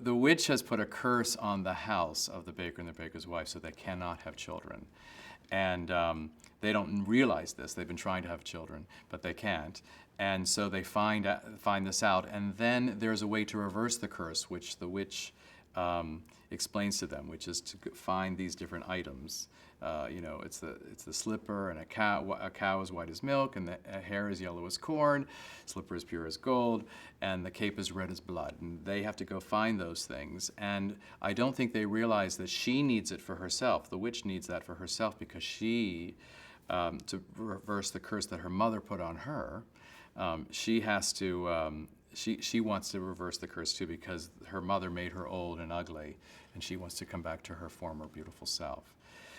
the witch has put a curse on the house of the baker and the baker's wife, so they cannot have children. And they don't realize this. They've been trying to have children, but they can't. And so they find this out. And then there's a way to reverse the curse, which the witch explains to them, which is to find these different items. It's the slipper, and a cow is white as milk, and the hair is yellow as corn, slipper is pure as gold, and the cape is red as blood. And they have to go find those things. And I don't think they realize that she needs it for herself. The witch needs that for herself because she, to reverse the curse that her mother put on her, she has to. She wants to reverse the curse too because her mother made her old and ugly, and she wants to come back to her former beautiful self.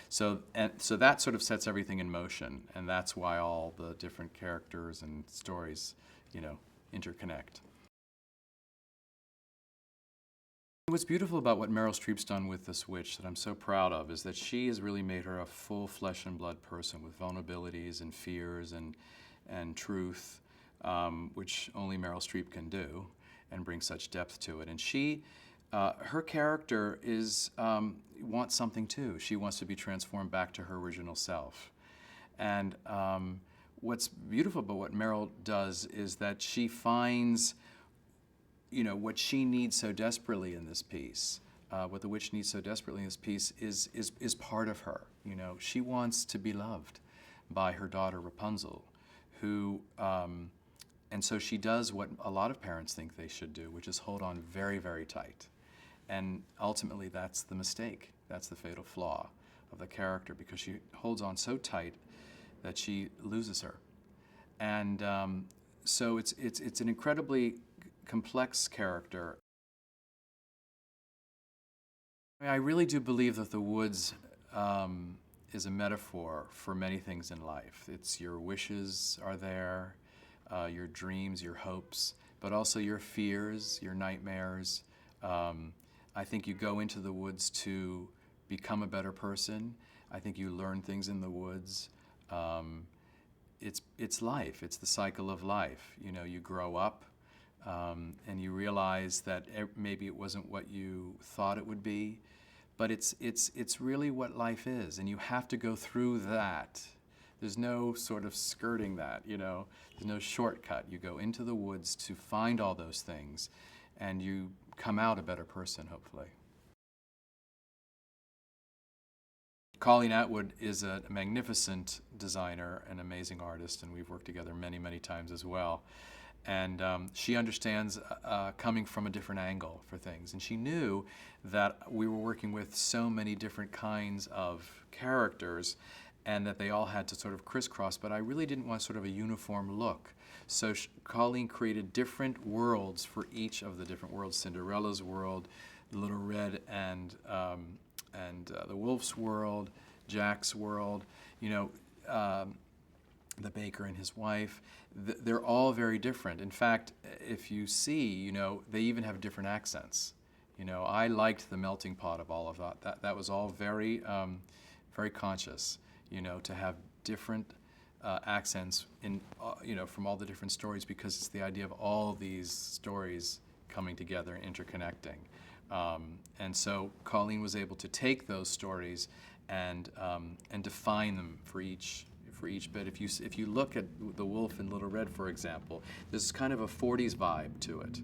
So that sort of sets everything in motion, and that's why all the different characters and stories, interconnect. What's beautiful about what Meryl Streep's done with this witch that I'm so proud of is that she has really made her a full flesh and blood person with vulnerabilities and fears and truth, which only Meryl Streep can do, and bring such depth to it. And she, her character wants something too. She wants to be transformed back to her original self. And what's beautiful about what Meryl does is that she finds, what she needs so desperately in this piece. What the witch needs so desperately in this piece is part of her. She wants to be loved by her daughter Rapunzel, who. And so she does what a lot of parents think they should do, which is hold on very, very tight. And ultimately, that's the mistake. That's the fatal flaw of the character, because she holds on so tight that she loses her. And so it's an incredibly complex character. I really do believe that the woods is a metaphor for many things in life. It's your wishes are there. Your dreams, your hopes, but also your fears, your nightmares. I think you go into the woods to become a better person. I think you learn things in the woods. It's life. It's the cycle of life. You grow up and you realize that maybe it wasn't what you thought it would be, but it's really what life is, and you have to go through that. There's no sort of skirting that, There's no shortcut. You go into the woods to find all those things, and you come out a better person, hopefully. Colleen Atwood is a magnificent designer, an amazing artist, and we've worked together many, many times as well. And she understands coming from a different angle for things. And she knew that we were working with so many different kinds of characters, and that they all had to sort of crisscross, but I really didn't want sort of a uniform look. So Colleen created different worlds for each of the different worlds: Cinderella's world, Little Red and the Wolf's world, Jack's world, the baker and his wife. They're all very different. In fact, if you see, they even have different accents. I liked the melting pot of all of that. That was all very, very conscious. To have different accents from all the different stories, because it's the idea of all these stories coming together and interconnecting. And so Colleen was able to take those stories and define them for each bit. If you look at the wolf in Little Red, for example, there's kind of a 40s vibe to it.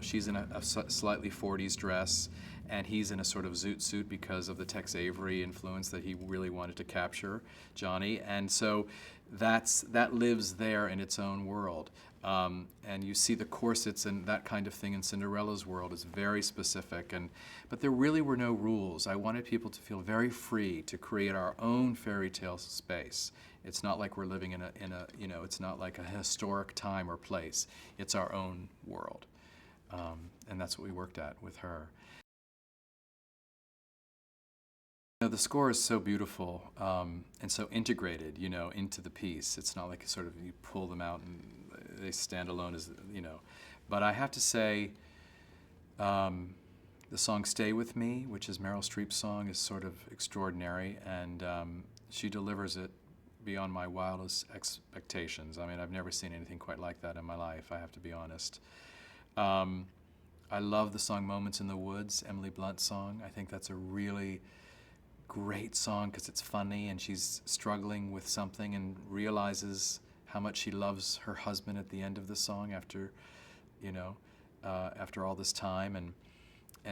She's in a slightly 40s dress, and he's in a sort of zoot suit because of the Tex Avery influence that he really wanted to capture, Johnny. And so that lives there in its own world. And you see the corsets and that kind of thing in Cinderella's world is very specific. But there really were no rules. I wanted people to feel very free to create our own fairy tale space. It's not like we're living in a it's not like a historic time or place. It's our own world. And that's what we worked at with her. The score is so beautiful and so integrated, into the piece. It's not like sort of you pull them out and they stand alone as, But I have to say, the song "Stay With Me," which is Meryl Streep's song, is sort of extraordinary, and she delivers it beyond my wildest expectations. I mean, I've never seen anything quite like that in my life, I have to be honest. I love the song Moments in the Woods, Emily Blunt's song. I think that's a really great song because it's funny and she's struggling with something and realizes how much she loves her husband at the end of the song after, you know, after all this time, and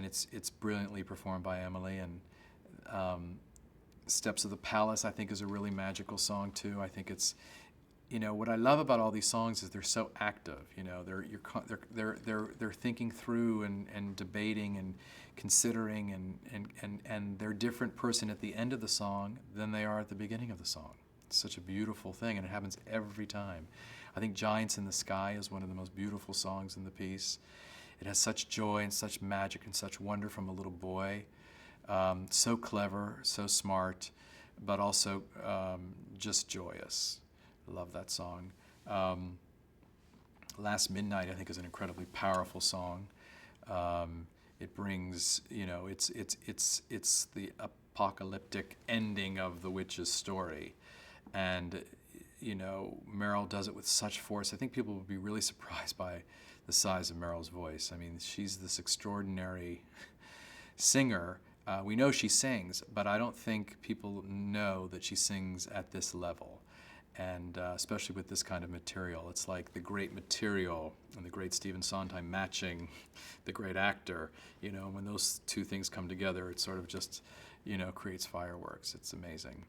it's brilliantly performed by Emily. And Steps of the Palace, I think, is a really magical song too. I think it's, what I love about all these songs is they're so active. They're thinking through and debating and considering, and they're a different person at the end of the song than they are at the beginning of the song. It's such a beautiful thing, and it happens every time. I think Giants in the Sky is one of the most beautiful songs in the piece. It has such joy and such magic and such wonder from a little boy. So clever, so smart, but also just joyous. I love that song. Last Midnight, I think, is an incredibly powerful song. It brings, it's the apocalyptic ending of the witch's story, and Meryl does it with such force. I think people will be really surprised by the size of Meryl's voice. I mean, she's this extraordinary singer. We know she sings, but I don't think people know that she sings at this level. And especially with this kind of material. It's like the great material and the great Stephen Sondheim matching the great actor. When those two things come together, it sort of just, creates fireworks. It's amazing.